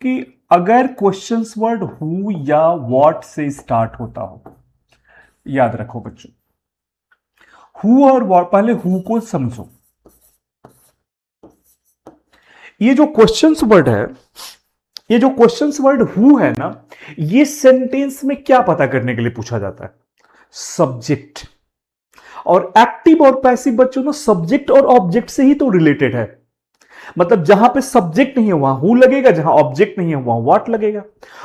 कि अगर questions word who या व्हाट से स्टार्ट होता हो, याद रखो बच्चों, हु और व्हाट, पहले हु को समझो। ये जो क्वेश्चंस वर्ड है, ये जो क्वेश्चंस वर्ड हु है ना, ये सेंटेंस में क्या पता करने के लिए पूछा जाता है? सब्जेक्ट। और एक्टिव और पैसिव बच्चों ना सब्जेक्ट और ऑब्जेक्ट से ही तो रिलेटेड है। मतलब जहां पे सब्जेक्ट नहीं है वहां हु लगेगा, जहां ऑब्जेक्ट नहीं है वहां व्हाट लगेगा।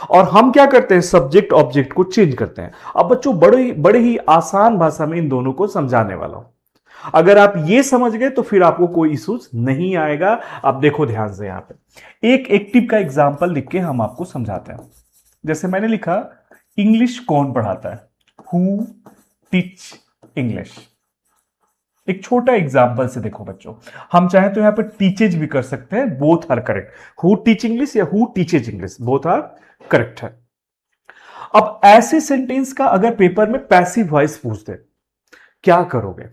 और हम क्या करते हैं, सब्जेक्ट ऑब्जेक्ट को चेंज करते हैं। अब बच्चों बड़े ही आसान भाषा में इन दोनों को समझाने वाला हूं। अगर आप ये समझ गए तो फिर आपको कोई इश्यूज नहीं आएगा। अब देखो ध्यान से, यहां पे एक एक्टिव का एग्जाम्पल लिख के हम आपको समझाते हैं। जैसे मैंने लिखा, इंग्लिश कौन पढ़ाता है? Who teach English. एक छोटा एग्जाम्पल से देखो बच्चों, हम चाहें तो यहां पर टीचेज भी कर सकते हैं, both are correct. Who teach English या who teaches English, both are correct है। अब ऐसे सेंटेंस का अगर पेपर में पैसिव वॉइस पूछ दे, क्या करोगे?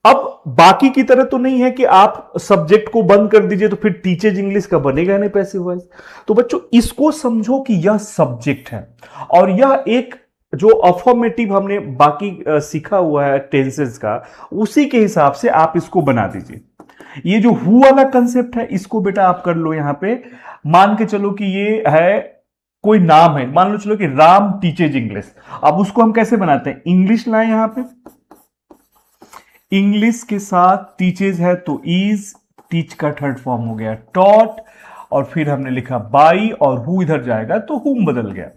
अब बाकी की तरह तो नहीं है कि आप सब्जेक्ट को बंद कर दीजिए तो फिर टीचेज इंग्लिश का बनेगा नहीं पैसिव वॉइस। तो बच्चों इसको समझो कि यह सब्जेक्ट है और यह एक जो अफर्मेटिव हमने बाकी सीखा हुआ है टेंसेस का, उसी के हिसाब से आप इसको बना दीजिए। ये जो हु वाला कंसेप्ट है इसको बेटा आप कर लो। यहां पे मान के चलो कि ये है कोई नाम है, मान लो चलो कि राम टीचेज इंग्लिश। अब उसको हम कैसे बनाते हैं? इंग्लिश लाए यहां पे, इंग्लिश के साथ टीचेज है तो इज, टीच का थर्ड फॉर्म हो गया टॉट, और फिर हमने लिखा बाई, और हु इधर जाएगा तो हुम बदल गया।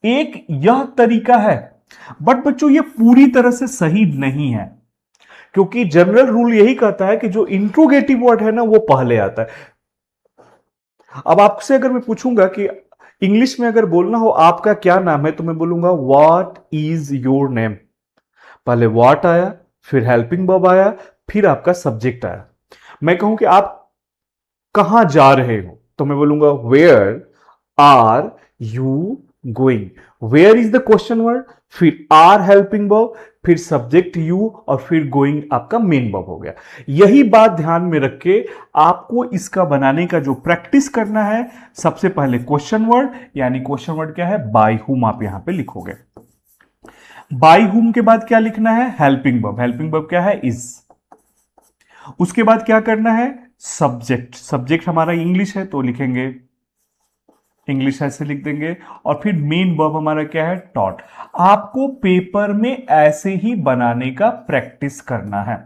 एक यह तरीका है, बट बच्चों ये पूरी तरह से सही नहीं है, क्योंकि जनरल रूल यही कहता है कि जो इंट्रोगेटिव वर्ड है ना वो पहले आता है। अब आपसे अगर मैं पूछूंगा कि इंग्लिश में अगर बोलना हो आपका क्या नाम है, तो मैं बोलूंगा व्हाट इज योर नेम। पहले व्हाट आया, फिर हेल्पिंग वर्ब आया, फिर आपका सब्जेक्ट आया। मैं कहूं कि आप कहां जा रहे हो, तो मैं बोलूंगा where are you going. Where is the question word, फिर आर हेल्पिंग वर्ब, फिर सब्जेक्ट यू, और फिर गोइंग आपका मेन वर्ब हो गया। यही बात ध्यान में रख के आपको इसका बनाने का जो प्रैक्टिस करना है, सबसे पहले क्वेश्चन वर्ड, यानी क्वेश्चन वर्ड क्या है? बाय हुम आप यहां पे लिखोगे। बाय हुम के बाद क्या लिखना है? Helping verb. हेल्पिंग वर्ब क्या है? इज। उसके बाद क्या करना है? सब्जेक्ट। सब्जेक्ट हमारा इंग्लिश है तो लिखेंगे इंग्लिश, ऐसे लिख देंगे। और फिर मेन वर्ब हमारा क्या है? टॉट। आपको पेपर में ऐसे ही बनाने का प्रैक्टिस करना है।